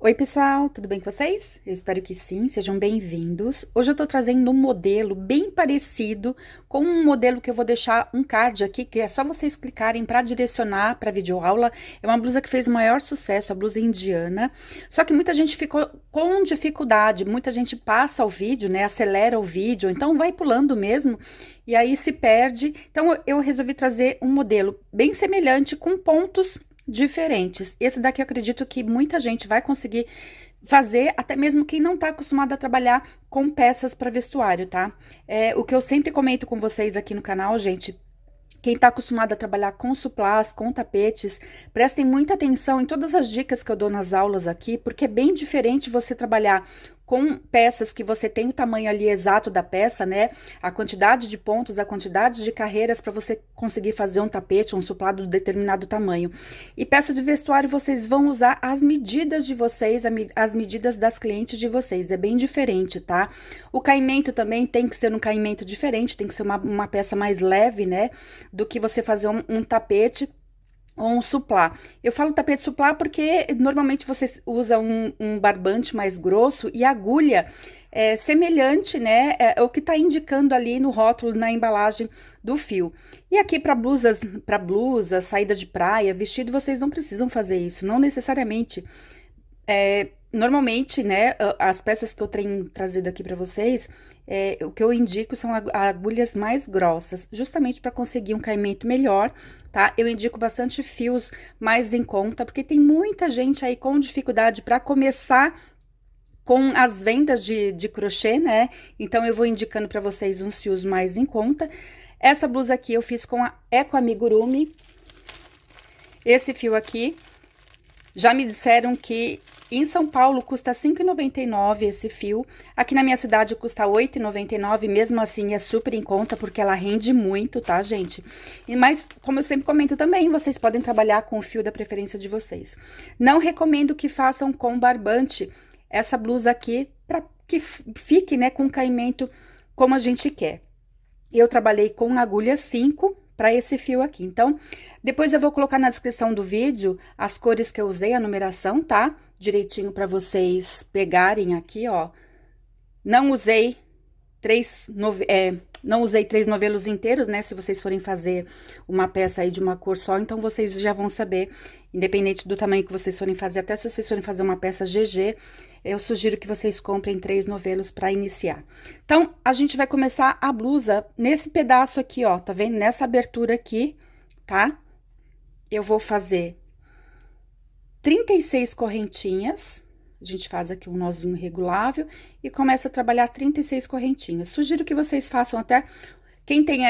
Oi, pessoal, tudo bem com vocês? Eu espero que sim, sejam bem-vindos. Hoje eu tô trazendo um modelo bem parecido com um modelo que eu vou deixar um card aqui, que é só vocês clicarem para direcionar para a videoaula. É uma blusa que fez o maior sucesso, a blusa indiana. Só que muita gente ficou com dificuldade, muita gente passa o vídeo, né, acelera o vídeo, então vai pulando mesmo e aí se perde. Então eu resolvi trazer um modelo bem semelhante com pontos diferentes. Esse daqui eu acredito que muita gente vai conseguir fazer, até mesmo quem não tá acostumado a trabalhar com peças para vestuário, tá? O que eu sempre comento com vocês aqui no canal, gente. Quem está acostumado a trabalhar com suplás, com tapetes, prestem muita atenção em todas as dicas que eu dou nas aulas aqui, porque é bem diferente você trabalhar com peças que você tem o tamanho ali exato da peça, né? A quantidade de pontos, a quantidade de carreiras para você conseguir fazer um tapete, um suplado de determinado tamanho. E peça de vestuário, vocês vão usar as medidas de vocês, as medidas das clientes de vocês. É bem diferente, tá? O caimento também tem que ser um caimento diferente, tem que ser uma peça mais leve, né? Do que você fazer um tapete ou um suplá. Eu falo tapete suplá porque normalmente você usa um barbante mais grosso e a agulha é semelhante, né? É o que tá indicando ali no rótulo, na embalagem do fio. E aqui para blusa, saída de praia, vestido, vocês não precisam fazer isso, não necessariamente. Normalmente, né, as peças que eu tenho trazido aqui para vocês, o que eu indico são agulhas mais grossas, justamente para conseguir um caimento melhor, tá? Eu indico bastante fios mais em conta, porque tem muita gente aí com dificuldade para começar com as vendas de crochê, né? Então, eu vou indicando para vocês uns fios mais em conta. Essa blusa aqui eu fiz com a Eco Amigurumi. Esse fio aqui, já me disseram que em São Paulo custa R$ 5,99 esse fio. Aqui na minha cidade custa R$ 8,99, mesmo assim é super em conta, porque ela rende muito, tá, gente? Mas, como eu sempre comento também, vocês podem trabalhar com o fio da preferência de vocês. Não recomendo que façam com barbante essa blusa aqui, para que fique, né, com caimento como a gente quer. Eu trabalhei com agulha 5 para esse fio aqui. Então, depois eu vou colocar na descrição do vídeo as cores que eu usei, a numeração, tá? Direitinho para vocês pegarem aqui, ó. Não usei não usei 3 novelos inteiros, né? Se vocês forem fazer uma peça aí de uma cor só, então vocês já vão saber, independente do tamanho que vocês forem fazer, até se vocês forem fazer uma peça GG, eu sugiro que vocês comprem 3 novelos para iniciar. Então, a gente vai começar a blusa nesse pedaço aqui, ó, tá vendo? Nessa abertura aqui, tá? Eu vou fazer 36 correntinhas. A gente faz aqui um nozinho regulável e começa a trabalhar 36 correntinhas. Sugiro que vocês façam até... Quem tem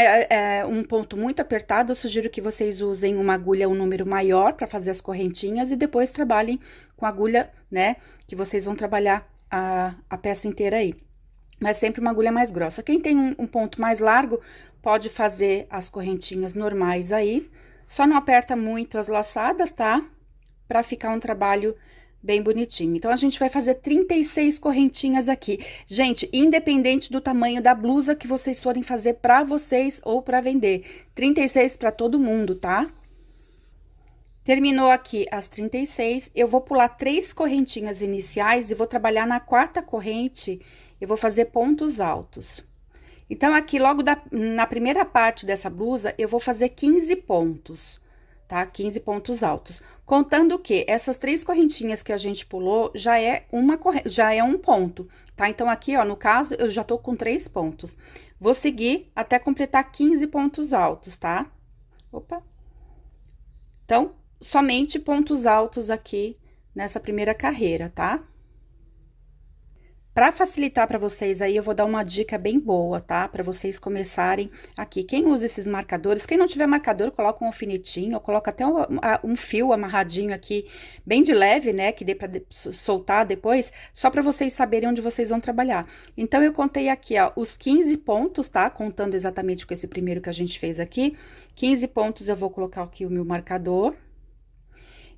um ponto muito apertado, eu sugiro que vocês usem uma agulha, um número maior para fazer as correntinhas e depois trabalhem com a agulha, né? Que vocês vão trabalhar a peça inteira aí. Mas sempre uma agulha mais grossa. Quem tem um ponto mais largo, pode fazer as correntinhas normais aí. Só não aperta muito as laçadas, tá? Para ficar um trabalho bem bonitinho. Então, a gente vai fazer 36 correntinhas aqui. Gente, independente do tamanho da blusa que vocês forem fazer para vocês ou para vender. 36 para todo mundo, tá? Terminou aqui as 36, eu vou pular 3 correntinhas iniciais e vou trabalhar na quarta corrente, eu vou fazer pontos altos. Então, aqui, logo na primeira parte dessa blusa, eu vou fazer 15 pontos, tá? 15 pontos altos. Contando que essas 3 correntinhas que a gente pulou, já é um ponto, tá? Então, aqui, ó, no caso, eu já tô com 3 pontos. Vou seguir até completar 15 pontos altos, tá? Opa! Então, somente pontos altos aqui nessa primeira carreira, tá? Para facilitar para vocês aí, eu vou dar uma dica bem boa, tá? Para vocês começarem aqui. Quem usa esses marcadores, quem não tiver marcador, coloca um alfinetinho, ou coloca até um fio amarradinho aqui, bem de leve, né? Que dê para soltar depois, só para vocês saberem onde vocês vão trabalhar. Então, eu contei aqui, ó, os 15 pontos, tá? Contando exatamente com esse primeiro que a gente fez aqui. 15 pontos, eu vou colocar aqui o meu marcador.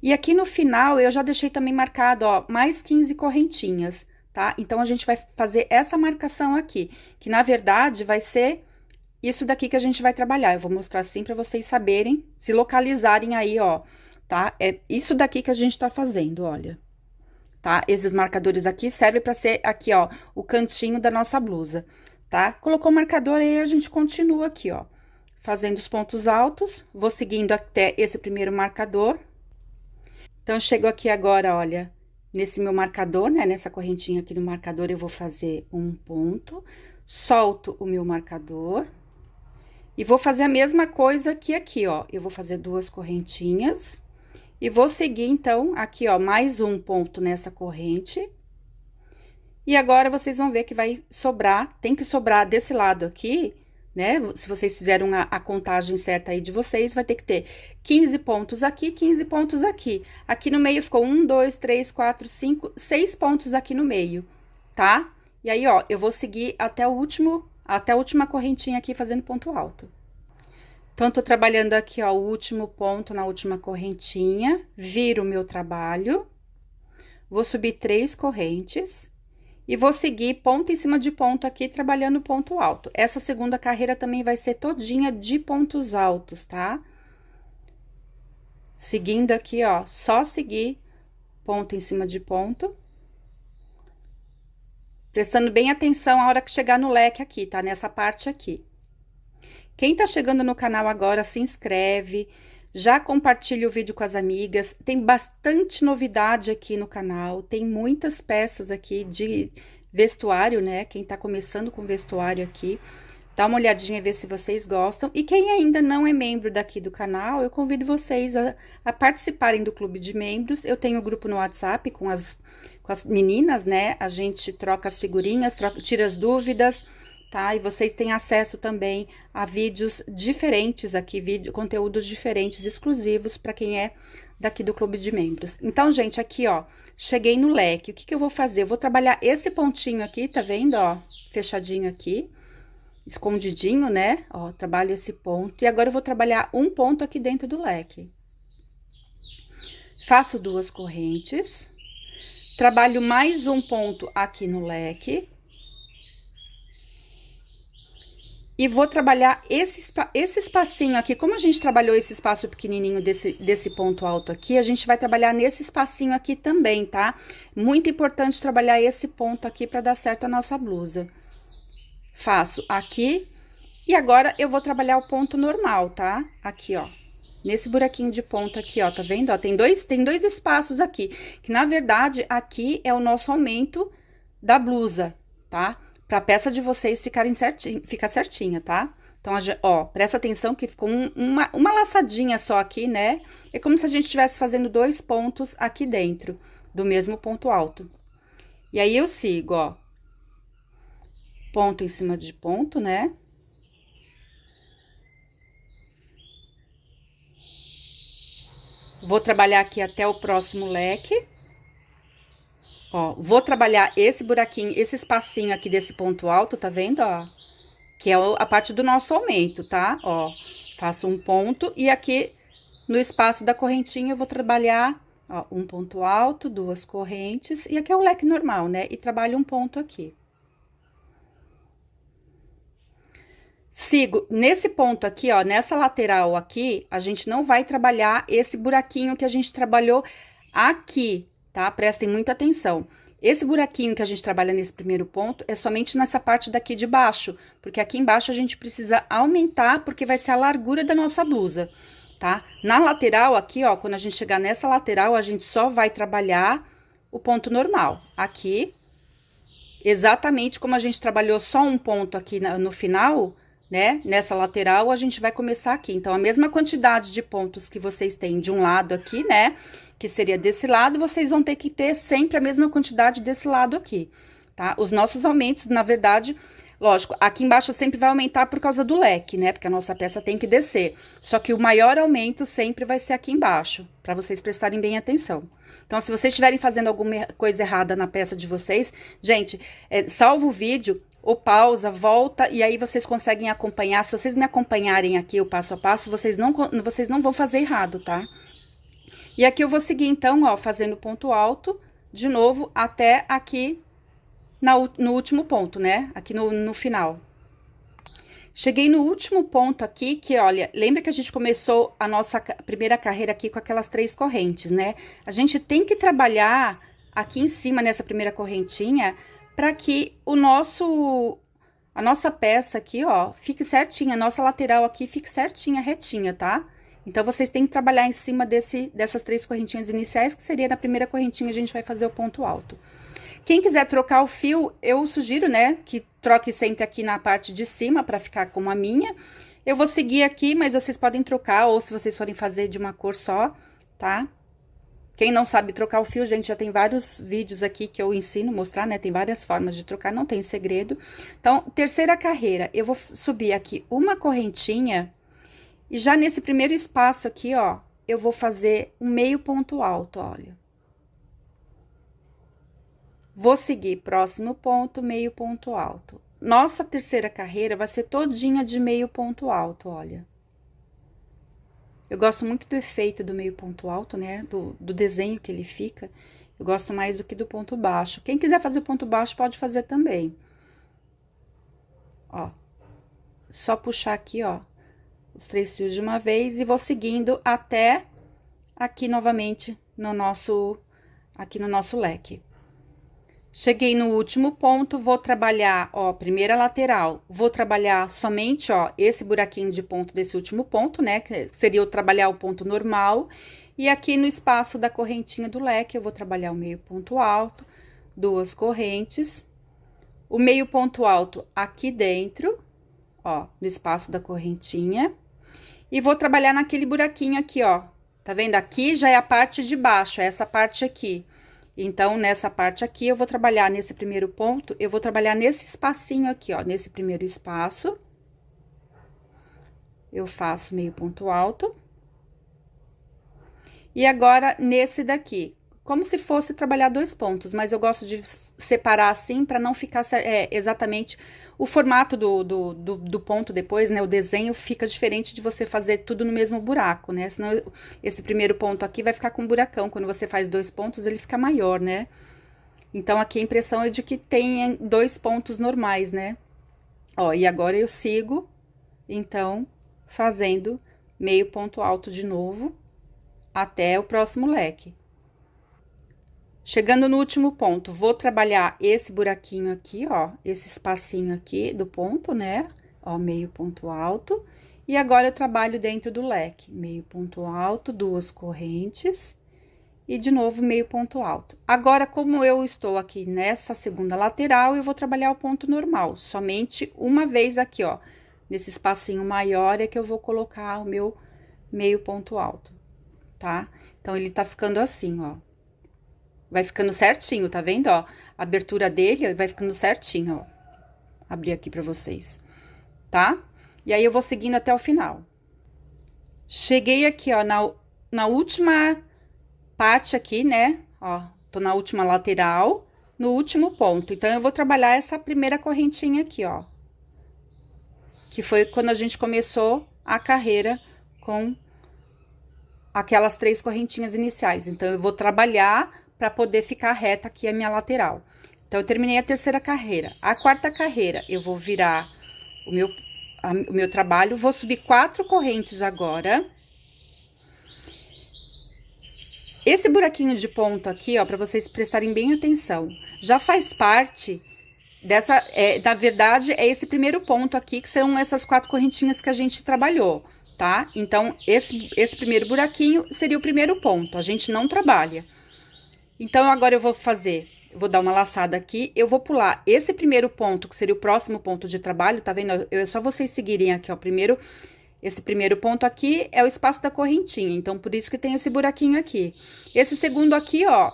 E aqui no final, eu já deixei também marcado, ó, mais 15 correntinhas. Tá? Então, a gente vai fazer essa marcação aqui, que na verdade vai ser isso daqui que a gente vai trabalhar. Eu vou mostrar assim para vocês saberem, se localizarem aí, ó, tá? É isso daqui que a gente tá fazendo, olha. tá? Esses marcadores aqui servem para ser aqui, ó, o cantinho da nossa blusa, tá? Colocou o marcador, aí a gente continua aqui, ó, fazendo os pontos altos, vou seguindo até esse primeiro marcador. Então, chego aqui agora, olha, nesse meu marcador, né, nessa correntinha aqui no marcador, eu vou fazer um ponto, solto o meu marcador, e vou fazer a mesma coisa que aqui, ó, eu vou fazer 2 correntinhas, e vou seguir, então, aqui, ó, mais um ponto nessa corrente. E agora, vocês vão ver que vai sobrar, tem que sobrar desse lado aqui, né? Se vocês fizeram a contagem certa aí de vocês, vai ter que ter 15 pontos aqui, 15 pontos aqui. Aqui no meio ficou 1, 2, 3, 4, 5, 6 pontos aqui no meio, tá? E aí, ó, eu vou seguir até a última correntinha aqui fazendo ponto alto. Então, tô trabalhando aqui, ó, o último ponto na última correntinha, viro o meu trabalho, vou subir 3 correntes e vou seguir ponto em cima de ponto aqui, trabalhando ponto alto. Essa segunda carreira também vai ser todinha de pontos altos, tá? Seguindo aqui, ó, só seguir ponto em cima de ponto. Prestando bem atenção a hora que chegar no leque aqui, tá? Nessa parte aqui. Quem tá chegando no canal agora, se inscreve, já compartilha o vídeo com as amigas. Tem bastante novidade aqui no canal, tem muitas peças aqui de vestuário, né? Quem tá começando com vestuário aqui, dá uma olhadinha, ver se vocês gostam. E quem ainda não é membro daqui do canal, eu convido vocês a participarem do clube de membros. Eu tenho um grupo no WhatsApp com as meninas, né? A gente troca as figurinhas, tira as dúvidas, tá? E vocês têm acesso também a vídeos diferentes aqui, conteúdos diferentes, exclusivos para quem é daqui do clube de membros. Então, gente, aqui, ó, cheguei no leque. O que que eu vou fazer? Eu vou trabalhar esse pontinho aqui, tá vendo, ó? Fechadinho aqui, escondidinho, né? Ó, trabalho esse ponto. E agora eu vou trabalhar um ponto aqui dentro do leque. Faço 2 correntes. Trabalho mais um ponto aqui no leque. E vou trabalhar esse espacinho aqui. Como a gente trabalhou esse espaço pequenininho desse ponto alto aqui, a gente vai trabalhar nesse espacinho aqui também, tá? Muito importante trabalhar esse ponto aqui para dar certo a nossa blusa. Faço aqui. E agora, eu vou trabalhar o ponto normal, tá? Aqui, ó. Nesse buraquinho de ponto aqui, ó, tá vendo? Ó, tem dois espaços aqui, que na verdade, aqui é o nosso aumento da blusa, tá? Pra peça de vocês ficar certinha, tá? Então, ó, presta atenção que ficou uma laçadinha só aqui, né? É como se a gente estivesse fazendo 2 pontos aqui dentro do mesmo ponto alto. E aí, eu sigo, ó, ponto em cima de ponto, né? Vou trabalhar aqui até o próximo leque. Ó, vou trabalhar esse buraquinho, esse espacinho aqui desse ponto alto, tá vendo, ó? Que é a parte do nosso aumento, tá? Ó, faço um ponto e aqui no espaço da correntinha eu vou trabalhar, ó, um ponto alto, 2 correntes, e aqui é o leque normal, né? E trabalho um ponto aqui. Sigo nesse ponto aqui, ó, nessa lateral aqui, a gente não vai trabalhar esse buraquinho que a gente trabalhou aqui, tá? Prestem muita atenção. Esse buraquinho que a gente trabalha nesse primeiro ponto é somente nessa parte daqui de baixo, porque aqui embaixo a gente precisa aumentar, porque vai ser a largura da nossa blusa, tá? Na lateral aqui, ó, quando a gente chegar nessa lateral, a gente só vai trabalhar o ponto normal. Aqui, exatamente como a gente trabalhou só um ponto aqui no final, né? Nessa lateral, a gente vai começar aqui. Então, a mesma quantidade de pontos que vocês têm de um lado aqui, né? Que seria desse lado, vocês vão ter que ter sempre a mesma quantidade desse lado aqui, tá? Os nossos aumentos, na verdade, lógico, aqui embaixo sempre vai aumentar por causa do leque, né? Porque a nossa peça tem que descer. Só que o maior aumento sempre vai ser aqui embaixo, para vocês prestarem bem atenção. Então, se vocês estiverem fazendo alguma coisa errada na peça de vocês, gente, salva o vídeo, ou pausa, volta, e aí vocês conseguem acompanhar. Se vocês me acompanharem aqui o passo a passo, vocês não vão fazer errado, tá? E aqui eu vou seguir, então, ó, fazendo ponto alto, de novo, até aqui no último ponto, né? Aqui no final. Cheguei no último ponto aqui, que, olha, lembra que a gente começou a nossa primeira carreira aqui com aquelas 3 correntes, né? A gente tem que trabalhar aqui em cima, nessa primeira correntinha, para que a nossa peça aqui, ó, fique certinha, a nossa lateral aqui fique certinha, retinha, tá? Então, vocês têm que trabalhar em cima dessas 3 correntinhas iniciais, que seria na primeira correntinha a gente vai fazer o ponto alto. Quem quiser trocar o fio, eu sugiro, né, que troque sempre aqui na parte de cima, para ficar como a minha. Eu vou seguir aqui, mas vocês podem trocar, ou se vocês forem fazer de uma cor só, tá? Quem não sabe trocar o fio, gente, já tem vários vídeos aqui que eu ensino, mostrar, né? Tem várias formas de trocar, não tem segredo. Então, terceira carreira, eu vou subir aqui uma correntinha, e já nesse primeiro espaço aqui, ó, eu vou fazer um meio ponto alto, olha. Vou seguir próximo ponto, meio ponto alto. Nossa terceira carreira vai ser todinha de meio ponto alto, olha. Eu gosto muito do efeito do meio ponto alto, né? Do desenho que ele fica. Eu gosto mais do que do ponto baixo. Quem quiser fazer o ponto baixo, pode fazer também. Ó. Só puxar aqui, ó, os 3 fios de uma vez e vou seguindo até aqui novamente aqui no nosso leque. Cheguei no último ponto, vou trabalhar, ó, primeira lateral, vou trabalhar somente, ó, esse buraquinho de ponto desse último ponto, né, que seria eu trabalhar o ponto normal, e aqui no espaço da correntinha do leque, eu vou trabalhar o meio ponto alto, 2 correntes, o meio ponto alto aqui dentro, ó, no espaço da correntinha, e vou trabalhar naquele buraquinho aqui, ó, tá vendo? Aqui já é a parte de baixo, é essa parte aqui. Então, nessa parte aqui, eu vou trabalhar nesse primeiro ponto, eu vou trabalhar nesse espacinho aqui, ó, nesse primeiro espaço. Eu faço meio ponto alto. E agora, nesse daqui, como se fosse trabalhar 2 pontos, mas eu gosto de separar assim, para não ficar exatamente o formato do ponto depois, né? O desenho fica diferente de você fazer tudo no mesmo buraco, né? Senão, esse primeiro ponto aqui vai ficar com um buracão. Quando você faz 2 pontos, ele fica maior, né? Então, aqui a impressão é de que tem 2 pontos normais, né? Ó, e agora eu sigo, então, fazendo meio ponto alto de novo, até o próximo leque. Chegando no último ponto, vou trabalhar esse buraquinho aqui, ó, esse espacinho aqui do ponto, né? Ó, meio ponto alto. E agora, eu trabalho dentro do leque, meio ponto alto, 2 correntes. E, de novo, meio ponto alto. Agora, como eu estou aqui nessa segunda lateral, eu vou trabalhar o ponto normal. Somente uma vez aqui, ó, nesse espacinho maior é que eu vou colocar o meu meio ponto alto, tá? Então, ele tá ficando assim, ó. Vai ficando certinho, tá vendo, ó? A abertura dele vai ficando certinho, ó. Abrir aqui pra vocês, tá? E aí, eu vou seguindo até o final. Cheguei aqui, ó, na última parte aqui, né? Ó, tô na última lateral, no último ponto. Então, eu vou trabalhar essa primeira correntinha aqui, ó. Que foi quando a gente começou a carreira com aquelas 3 correntinhas iniciais. Então, eu vou trabalhar para poder ficar reta aqui a minha lateral. Então, eu terminei a terceira carreira. A quarta carreira, eu vou virar o meu trabalho, vou subir 4 correntes agora. Esse buraquinho de ponto aqui, ó, para vocês prestarem bem atenção, já faz parte dessa, na verdade, é esse primeiro ponto aqui, que são essas 4 correntinhas que a gente trabalhou, tá? Então, esse primeiro buraquinho seria o primeiro ponto, a gente não trabalha. Então, agora eu vou dar uma laçada aqui, eu vou pular esse primeiro ponto, que seria o próximo ponto de trabalho, tá vendo? É só vocês seguirem aqui, ó, esse primeiro ponto aqui é o espaço da correntinha, então, por isso que tem esse buraquinho aqui. Esse segundo aqui, ó,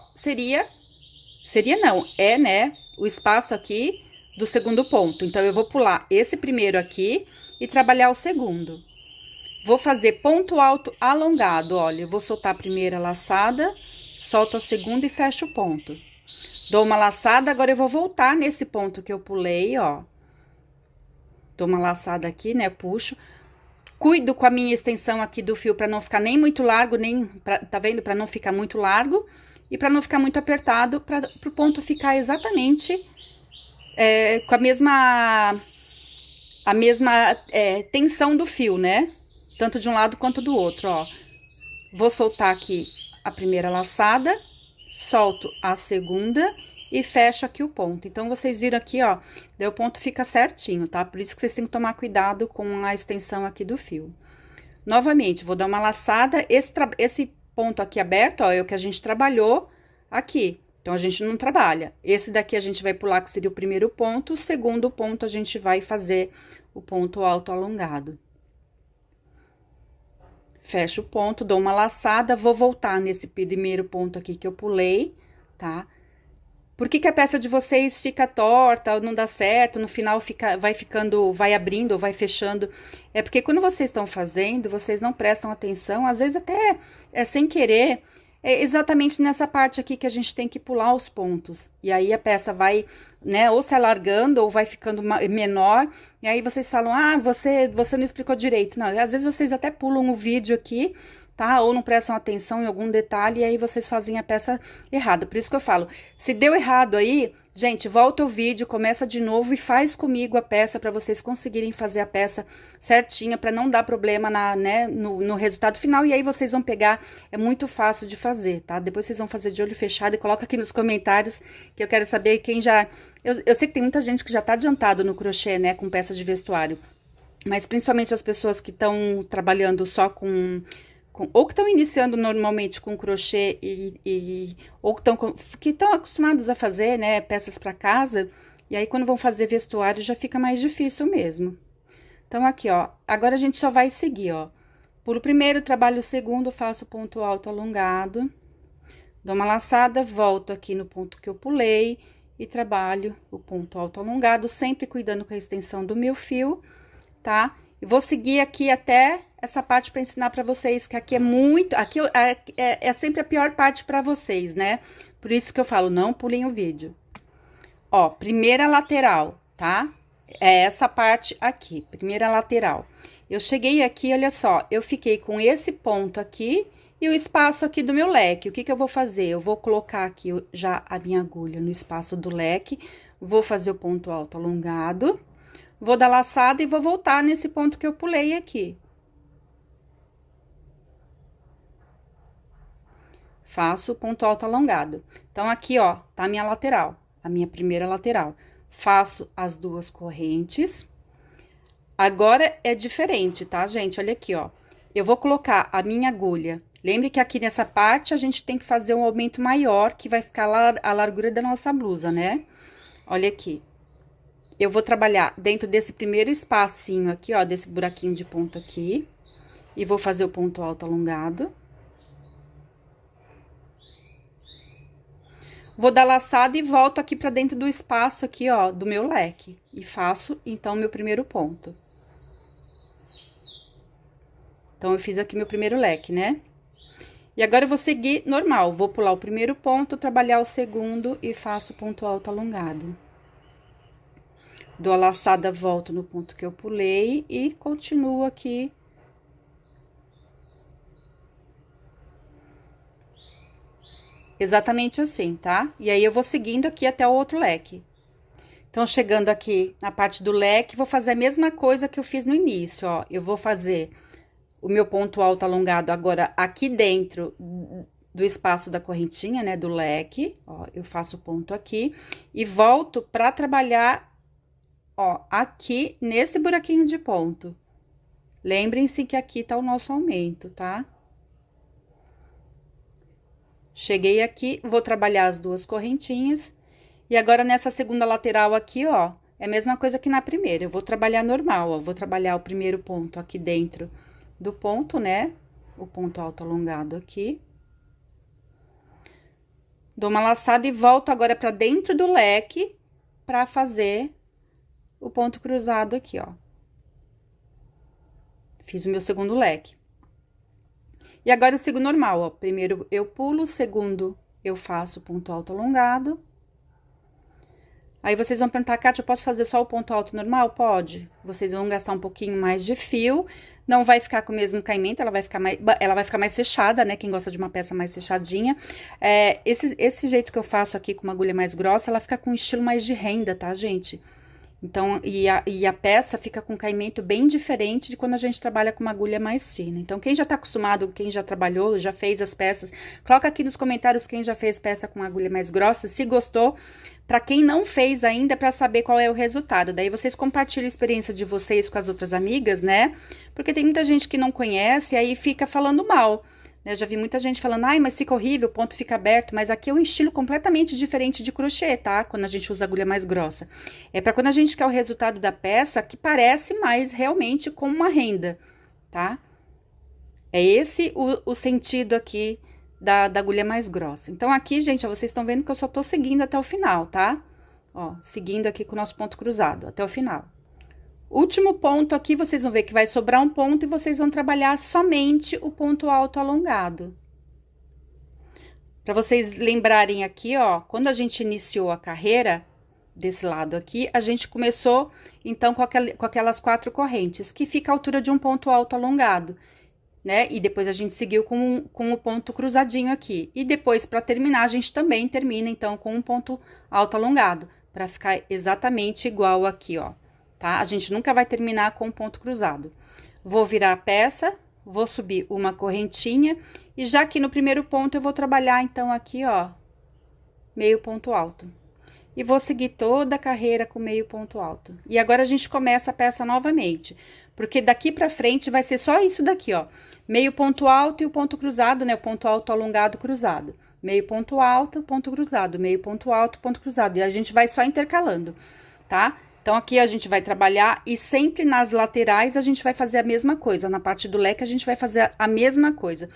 é, né, o espaço aqui do segundo ponto. Então, eu vou pular esse primeiro aqui e trabalhar o segundo. Vou fazer ponto alto alongado, olha, eu vou soltar a primeira laçada, solto a segunda e fecho o ponto. Dou uma laçada, agora eu vou voltar nesse ponto que eu pulei, ó. Dou uma laçada aqui, né, puxo. Cuido com a minha extensão aqui do fio para não ficar nem muito largo, tá vendo? Para não ficar muito largo e para não ficar muito apertado, para o ponto ficar exatamente com a mesma tensão do fio, né? Tanto de um lado quanto do outro, ó. Vou soltar aqui a primeira laçada, solto a segunda e fecho aqui o ponto. Então, vocês viram aqui, ó, daí o ponto fica certinho, tá? Por isso que vocês têm que tomar cuidado com a extensão aqui do fio. Novamente, vou dar uma laçada, esse ponto aqui aberto, ó, é o que a gente trabalhou aqui. Então, a gente não trabalha. Esse daqui a gente vai pular, que seria o primeiro ponto. O segundo ponto, a gente vai fazer o ponto alto alongado. Fecho o ponto, dou uma laçada, vou voltar nesse primeiro ponto aqui que eu pulei, tá? Por que que a peça de vocês fica torta ou não dá certo, no final vai abrindo ou vai fechando? É porque quando vocês estão fazendo, vocês não prestam atenção, às vezes até sem querer, é exatamente nessa parte aqui que a gente tem que pular os pontos. E aí a peça vai, né, ou se alargando ou vai ficando menor, e aí vocês falam, ah, você não explicou direito. Não, às vezes vocês até pulam o vídeo aqui, tá? Ou não prestam atenção em algum detalhe e aí vocês fazem a peça errada. Por isso que eu falo, se deu errado aí, gente, volta o vídeo, começa de novo e faz comigo a peça para vocês conseguirem fazer a peça certinha, para não dar problema no resultado final. E aí vocês vão pegar, é muito fácil de fazer, tá? Depois vocês vão fazer de olho fechado e coloca aqui nos comentários que eu quero saber quem já... Eu sei que tem muita gente que já tá adiantado no crochê, né, com peças de vestuário. Mas principalmente as pessoas que estão trabalhando só ou que estão iniciando normalmente com crochê ou que estão acostumados a fazer, né, peças para casa, e aí quando vão fazer vestuário já fica mais difícil mesmo. Então, aqui, ó, agora a gente só vai seguir, ó. Pulo o primeiro, trabalho o segundo, faço ponto alto alongado, dou uma laçada, volto aqui no ponto que eu pulei e trabalho o ponto alto alongado, sempre cuidando com a extensão do meu fio, tá? E vou seguir aqui até essa parte para ensinar para vocês, que aqui é sempre a pior parte para vocês, né? Por isso que eu falo, não pulem o vídeo. Ó, primeira lateral, tá? É essa parte aqui, primeira lateral. Eu cheguei aqui, olha só, eu fiquei com esse ponto aqui e o espaço aqui do meu leque. O que que eu vou fazer? Eu vou colocar aqui já a minha agulha no espaço do leque, vou fazer o ponto alto alongado, vou dar laçada e vou voltar nesse ponto que eu pulei aqui. Faço o ponto alto alongado. Então, aqui, ó, tá a minha lateral, a minha primeira lateral. Faço as duas correntes. Agora, é diferente, tá, gente? Olha aqui, ó. Eu vou colocar a minha agulha. Lembre que aqui nessa parte, a gente tem que fazer um aumento maior, que vai ficar a largura da nossa blusa, né? Olha aqui. Eu vou trabalhar dentro desse primeiro espacinho aqui, ó, desse buraquinho de ponto aqui. E vou fazer o ponto alto alongado. Vou dar laçada e volto aqui pra dentro do espaço aqui, ó, do meu leque. E faço, então, meu primeiro ponto. Então, eu fiz aqui meu primeiro leque, né? E agora, eu vou seguir normal. Vou pular o primeiro ponto, trabalhar o segundo e faço ponto alto alongado. Dou a laçada, volto no ponto que eu pulei e continuo aqui. Exatamente assim, tá? E aí, eu vou seguindo aqui até o outro leque. Então, chegando aqui na parte do leque, vou fazer a mesma coisa que eu fiz no início, ó. Eu vou fazer o meu ponto alto alongado agora aqui dentro do espaço da correntinha, né, do leque. Ó, eu faço o ponto aqui e volto pra trabalhar, ó, aqui nesse buraquinho de ponto. Lembrem-se que aqui tá o nosso aumento, tá? Cheguei aqui, vou trabalhar as duas correntinhas. E agora, nessa segunda lateral aqui, ó, é a mesma coisa que na primeira. Eu vou trabalhar normal, ó. Vou trabalhar o primeiro ponto aqui dentro do ponto, né? O ponto alto alongado aqui. Dou uma laçada e volto agora pra dentro do leque pra fazer o ponto cruzado aqui, ó. Fiz o meu segundo leque. E agora, eu sigo normal, ó. Primeiro, eu pulo, segundo, eu faço ponto alto alongado. Aí, vocês vão perguntar, Kátia, eu posso fazer só o ponto alto normal? Pode. Vocês vão gastar um pouquinho mais de fio, não vai ficar com o mesmo caimento, ela vai ficar mais fechada, né? Quem gosta de uma peça mais fechadinha. Esse jeito que eu faço aqui com uma agulha mais grossa, ela fica com um estilo mais de renda, tá, gente? Então, e a peça fica com caimento bem diferente de quando a gente trabalha com uma agulha mais fina. Então, quem já tá acostumado, quem já trabalhou, já fez as peças, coloca aqui nos comentários quem já fez peça com agulha mais grossa, se gostou. Para quem não fez ainda, para saber qual é o resultado. Daí vocês compartilham a experiência de vocês com as outras amigas, né? Porque tem muita gente que não conhece e aí fica falando mal. Eu já vi muita gente falando, ai, mas fica horrível, o ponto fica aberto, mas aqui é um estilo completamente diferente de crochê, tá? Quando a gente usa agulha mais grossa. É para quando a gente quer o resultado da peça que parece mais realmente com uma renda, tá? É esse o sentido aqui da agulha mais grossa. Então, aqui, gente, ó, vocês estão vendo que eu só tô seguindo até o final, tá? Ó, seguindo aqui com o nosso ponto cruzado, até o final. Último ponto aqui, vocês vão ver que vai sobrar um ponto e vocês vão trabalhar somente o ponto alto alongado. Para vocês lembrarem aqui, ó, quando a gente iniciou a carreira, desse lado aqui, a gente começou, então, com aquelas 4 correntes, que fica a altura de um ponto alto alongado, né? E depois a gente seguiu com o ponto cruzadinho aqui. E depois, para terminar, a gente também termina, então, com um ponto alto alongado, para ficar exatamente igual aqui, ó. Tá? A gente nunca vai terminar com um ponto cruzado. Vou virar a peça, vou subir uma correntinha, e já que no primeiro ponto eu vou trabalhar, então, aqui, ó, meio ponto alto. E vou seguir toda a carreira com meio ponto alto. E agora a gente começa a peça novamente, porque daqui pra frente vai ser só isso daqui, ó. Meio ponto alto e o ponto cruzado, né? O ponto alto alongado cruzado. Meio ponto alto, ponto cruzado, meio ponto alto, ponto cruzado. E a gente vai só intercalando, tá? Então, aqui a gente vai trabalhar e sempre nas laterais a gente vai fazer a mesma coisa. Na parte do leque a gente vai fazer a mesma coisa.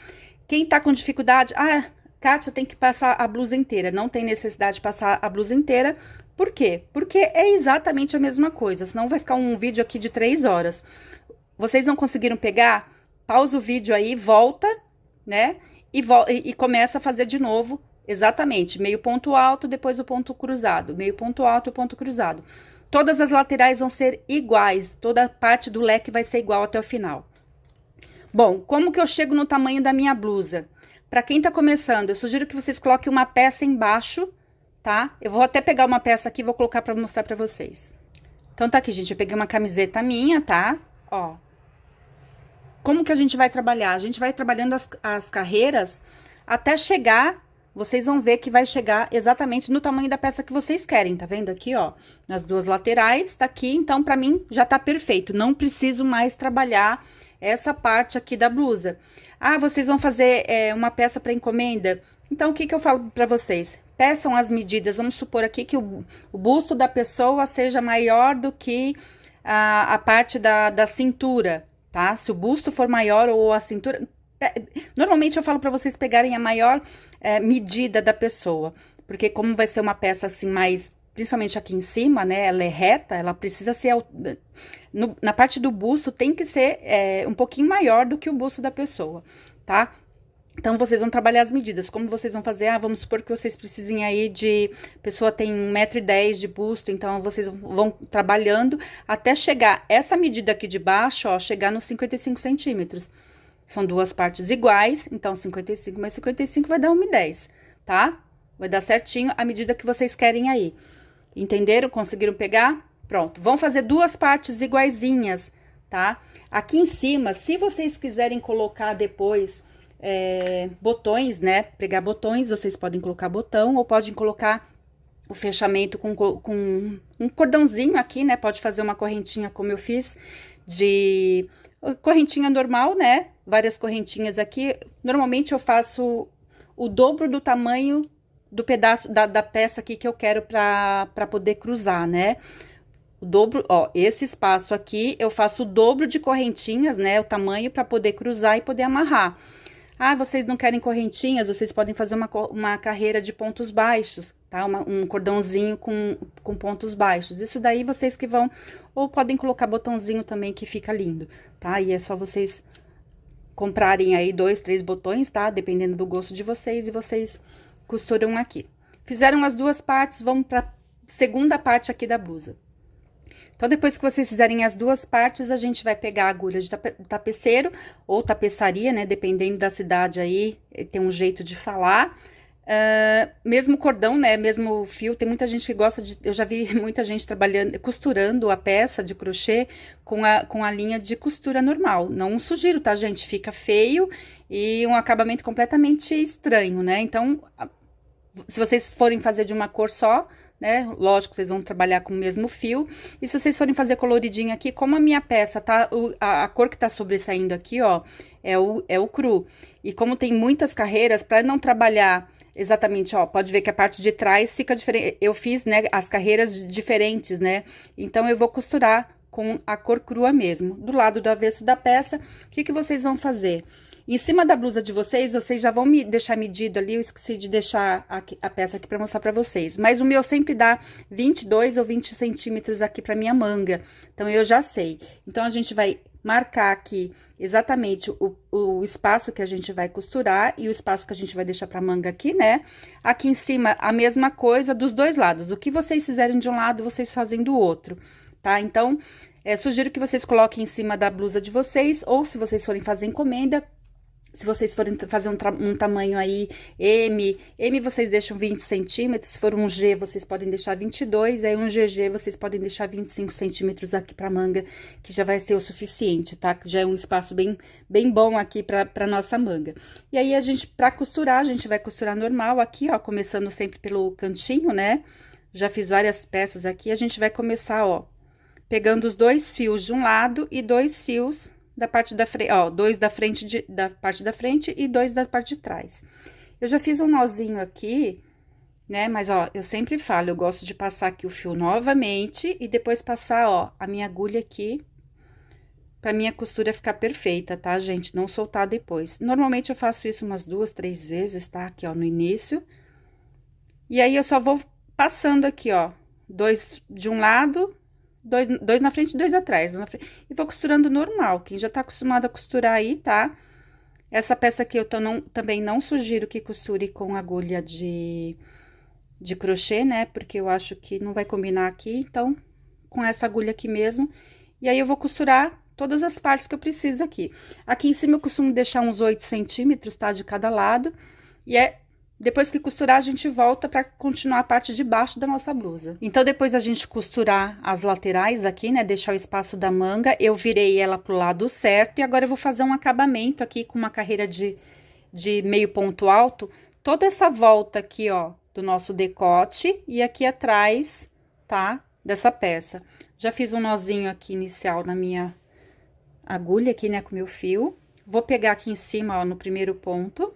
Quem tá com dificuldade... Ah, Kátia, tem que passar a blusa inteira. Não tem necessidade de passar a blusa inteira. Por quê? Porque é exatamente a mesma coisa. Senão vai ficar um vídeo aqui de 3 horas. Vocês não conseguiram pegar? Pausa o vídeo aí, volta, né? E começa a fazer de novo exatamente. Meio ponto alto, depois o ponto cruzado. Meio ponto alto e ponto cruzado. Todas as laterais vão ser iguais, toda a parte do leque vai ser igual até o final. Bom, como que eu chego no tamanho da minha blusa? Para quem tá começando, eu sugiro que vocês coloquem uma peça embaixo, tá? Eu vou até pegar uma peça aqui e vou colocar para mostrar para vocês. Então, tá aqui, gente, eu peguei uma camiseta minha, tá? Ó. Como que a gente vai trabalhar? A gente vai trabalhando as carreiras até chegar... Vocês vão ver que vai chegar exatamente no tamanho da peça que vocês querem, tá vendo aqui, ó? Nas 2 laterais, tá aqui, então, pra mim, já tá perfeito. Não preciso mais trabalhar essa parte aqui da blusa. Ah, vocês vão fazer uma peça pra encomenda? Então, o que que eu falo pra vocês? Peçam as medidas, vamos supor aqui que o busto da pessoa seja maior do que a parte da cintura, tá? Se o busto for maior ou a cintura... Normalmente eu falo para vocês pegarem a maior medida da pessoa, porque como vai ser uma peça assim mais, principalmente aqui em cima, né, ela é reta, ela precisa ser, na parte do busto tem que ser um pouquinho maior do que o busto da pessoa, tá? Então, vocês vão trabalhar as medidas. Como vocês vão fazer? Ah, vamos supor que vocês precisem aí de... Pessoa tem 1,10 m de busto, então vocês vão trabalhando até chegar essa medida aqui de baixo, ó, chegar nos 55 centímetros. São 2 partes iguais, então 55 mais 55 vai dar 1,10, tá? Vai dar certinho a medida que vocês querem aí. Entenderam? Conseguiram pegar? Pronto. Vão fazer 2 partes iguaizinhas, tá? Aqui em cima, se vocês quiserem colocar depois botões, né? Pregar botões, vocês podem colocar botão ou podem colocar o fechamento com um cordãozinho aqui, né? Pode fazer uma correntinha como eu fiz de... Correntinha normal, né? Várias correntinhas aqui. Normalmente eu faço o dobro do tamanho do pedaço da peça aqui que eu quero pra poder cruzar, né? O dobro, ó, esse espaço aqui eu faço o dobro de correntinhas, né? O tamanho pra poder cruzar e poder amarrar. Ah, vocês não querem correntinhas? Vocês podem fazer uma carreira de pontos baixos, tá? Um cordãozinho com pontos baixos. Isso daí vocês que vão... Ou podem colocar botãozinho também, que fica lindo, tá? E é só vocês comprarem aí 2, 3 botões, tá? Dependendo do gosto de vocês, e vocês costuram aqui. Fizeram as 2 partes, vamos pra segunda parte aqui da blusa. Então, depois que vocês fizerem as 2 partes, a gente vai pegar a agulha de tapeceiro ou tapeçaria, né? Dependendo da cidade aí, tem um jeito de falar. Mesmo cordão, né, mesmo fio, tem muita gente que gosta de, eu já vi muita gente trabalhando, costurando a peça de crochê com a linha de costura normal. Não sugiro, tá, gente? Fica feio e um acabamento completamente estranho, né? Então, se vocês forem fazer de uma cor só, né, lógico, vocês vão trabalhar com o mesmo fio. E se vocês forem fazer coloridinho aqui, como a minha peça tá, a cor que tá sobressaindo aqui, ó, é o cru. E como tem muitas carreiras, para não trabalhar exatamente, ó, pode ver que a parte de trás fica diferente. Eu fiz, né, as carreiras diferentes, né? Então, eu vou costurar com a cor crua mesmo. Do lado do avesso da peça, o que que vocês vão fazer? Em cima da blusa de vocês, vocês já vão me deixar medido ali. Eu esqueci de deixar a peça aqui pra mostrar pra vocês. Mas o meu sempre dá 22 ou 20 centímetros aqui pra minha manga. Então, eu já sei. Então, a gente vai marcar aqui exatamente o espaço que a gente vai costurar e o espaço que a gente vai deixar pra manga aqui, né? Aqui em cima, a mesma coisa dos dois lados. O que vocês fizerem de um lado, vocês fazem do outro, tá? Então, sugiro que vocês coloquem em cima da blusa de vocês, ou se vocês forem fazer encomenda, se vocês forem fazer um tamanho aí M vocês deixam 20 centímetros, se for um G, vocês podem deixar 22, aí um GG vocês podem deixar 25 centímetros aqui pra manga, que já vai ser o suficiente, tá? Que já é um espaço bem bom aqui pra nossa manga. E aí, pra costurar, a gente vai costurar normal aqui, ó, começando sempre pelo cantinho, né? Já fiz várias peças aqui, a gente vai começar, ó, pegando os dois fios de um lado e dois fios da parte da frente, ó, dois da frente da parte da frente e dois da parte de trás. Eu já fiz um nozinho aqui, né? Mas, ó, eu sempre falo, eu gosto de passar aqui o fio novamente e depois passar, ó, a minha agulha aqui, pra minha costura ficar perfeita, tá, gente? Não soltar depois. Normalmente, eu faço isso umas 2, 3 vezes, tá? Aqui, ó, no início. E aí, eu só vou passando aqui, ó, dois de um lado, dois na frente e dois atrás. E vou costurando normal. Quem já tá acostumado a costurar aí, tá? Essa peça aqui eu também não sugiro que costure com agulha de crochê, né? Porque eu acho que não vai combinar aqui. Então, com essa agulha aqui mesmo. E aí, eu vou costurar todas as partes que eu preciso aqui. Aqui em cima eu costumo deixar uns 8 centímetros, tá? De cada lado. E depois que costurar, a gente volta para continuar a parte de baixo da nossa blusa. Então, depois a gente costurar as laterais aqui, né? Deixar o espaço da manga, eu virei ela pro lado certo. E agora, eu vou fazer um acabamento aqui com uma carreira de meio ponto alto. Toda essa volta aqui, ó, do nosso decote e aqui atrás, tá? Dessa peça. Já fiz um nozinho aqui inicial na minha agulha aqui, né? Com o meu fio. Vou pegar aqui em cima, ó, no primeiro ponto.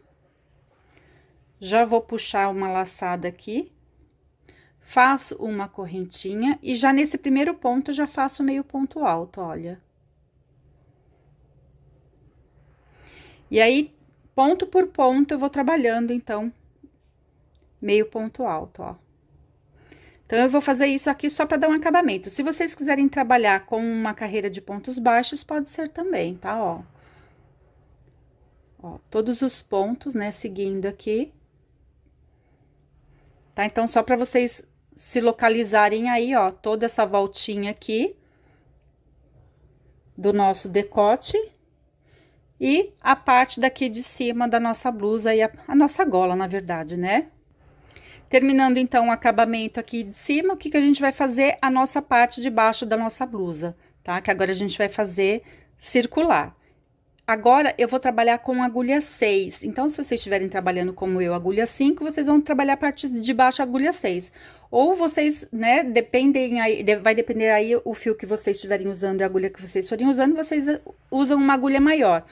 Já vou puxar uma laçada aqui, faço uma correntinha e já nesse primeiro ponto eu já faço meio ponto alto, olha. E aí, ponto por ponto, eu vou trabalhando, então, meio ponto alto, ó. Então, eu vou fazer isso aqui só para dar um acabamento. Se vocês quiserem trabalhar com uma carreira de pontos baixos, pode ser também, tá, ó. Ó, todos os pontos, né, seguindo aqui. Tá? Então, só para vocês se localizarem aí, ó, toda essa voltinha aqui do nosso decote e a parte daqui de cima da nossa blusa e a nossa gola, na verdade, né? Terminando, então, o acabamento aqui de cima, o que que a gente vai fazer? A nossa parte de baixo da nossa blusa, tá? Que agora a gente vai fazer circular. Agora, eu vou trabalhar com agulha 6. Então, se vocês estiverem trabalhando como eu, agulha 5, vocês vão trabalhar a parte de baixo, agulha 6. Ou vocês, né, vai depender aí o fio que vocês estiverem usando e a agulha que vocês forem usando, vocês usam uma agulha maior,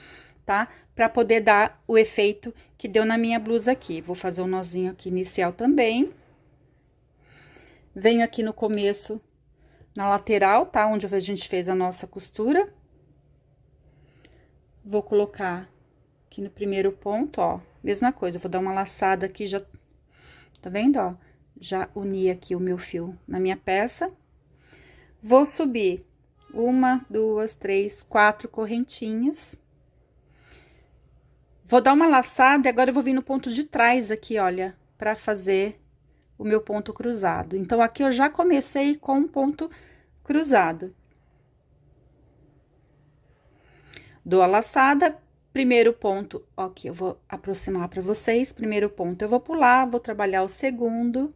tá? Pra poder dar o efeito que deu na minha blusa aqui. Vou fazer um nozinho aqui inicial também. Venho aqui no começo, na lateral, tá? Onde a gente fez a nossa costura. Vou colocar aqui no primeiro ponto, ó, mesma coisa, eu vou dar uma laçada aqui, já, tá vendo, ó? Já uni aqui o meu fio na minha peça. Vou subir 1, 2, 3, 4 correntinhas. Vou dar uma laçada e agora eu vou vir no ponto de trás aqui, olha, pra fazer o meu ponto cruzado. Então, aqui eu já comecei com um ponto cruzado. Dou a laçada, Primeiro ponto, aqui eu vou aproximar para vocês. Primeiro ponto, eu vou pular, vou trabalhar o segundo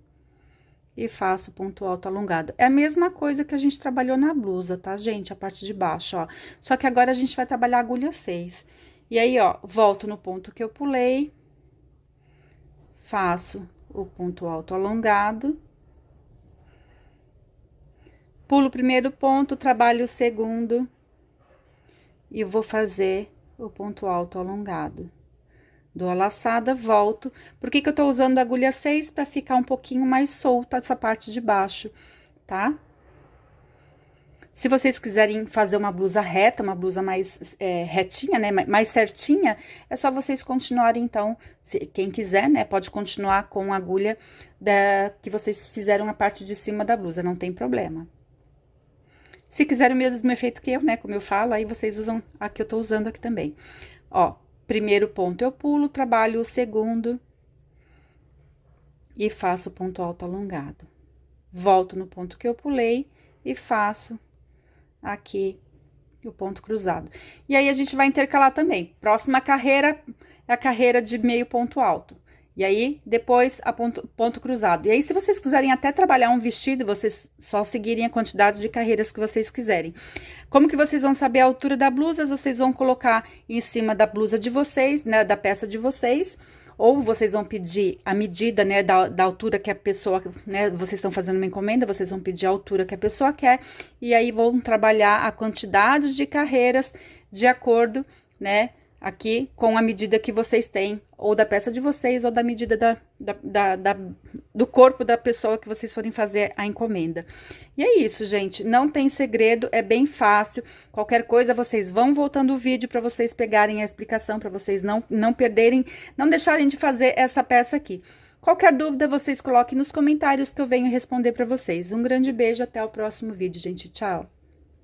e faço ponto alto alongado. É a mesma coisa que a gente trabalhou na blusa, tá, gente? A parte de baixo, ó. Só que agora a gente vai trabalhar a agulha 6. E aí, ó, volto no ponto que eu pulei, faço o ponto alto alongado, pulo o primeiro ponto, trabalho o segundo e vou fazer o ponto alto alongado. Dou a laçada, volto. Por que que eu tô usando a agulha 6? Pra ficar um pouquinho mais solta essa parte de baixo, tá? Se vocês quiserem fazer uma blusa reta, uma blusa mais retinha, né, mais certinha, é só vocês continuarem, então, quem quiser, né, pode continuar com a agulha que vocês fizeram a parte de cima da blusa, não tem problema. Se quiserem o mesmo efeito que eu, né, como eu falo, aí vocês usam a que eu tô usando aqui também. Ó, primeiro ponto eu pulo, trabalho o segundo e faço ponto alto alongado. Volto no ponto que eu pulei e faço aqui o ponto cruzado. E aí, a gente vai intercalar também. Próxima carreira é a carreira de meio ponto alto. E aí, depois, a ponto cruzado. E aí, se vocês quiserem até trabalhar um vestido, vocês só seguirem a quantidade de carreiras que vocês quiserem. Como que vocês vão saber a altura da blusa? Vocês vão colocar em cima da blusa de vocês, né, da peça de vocês, ou vocês vão pedir a medida, né, da altura que a pessoa, né, vocês estão fazendo uma encomenda, vocês vão pedir a altura que a pessoa quer, e aí vão trabalhar a quantidade de carreiras de acordo, né, aqui com a medida que vocês têm, ou da peça de vocês, ou da medida do corpo da pessoa que vocês forem fazer a encomenda. E é isso, gente, não tem segredo, é bem fácil. Qualquer coisa, vocês vão voltando o vídeo para vocês pegarem a explicação, para vocês não perderem, não deixarem de fazer essa peça aqui. Qualquer dúvida, vocês coloquem nos comentários que eu venho responder para vocês. Um grande beijo, até o próximo vídeo, gente. Tchau!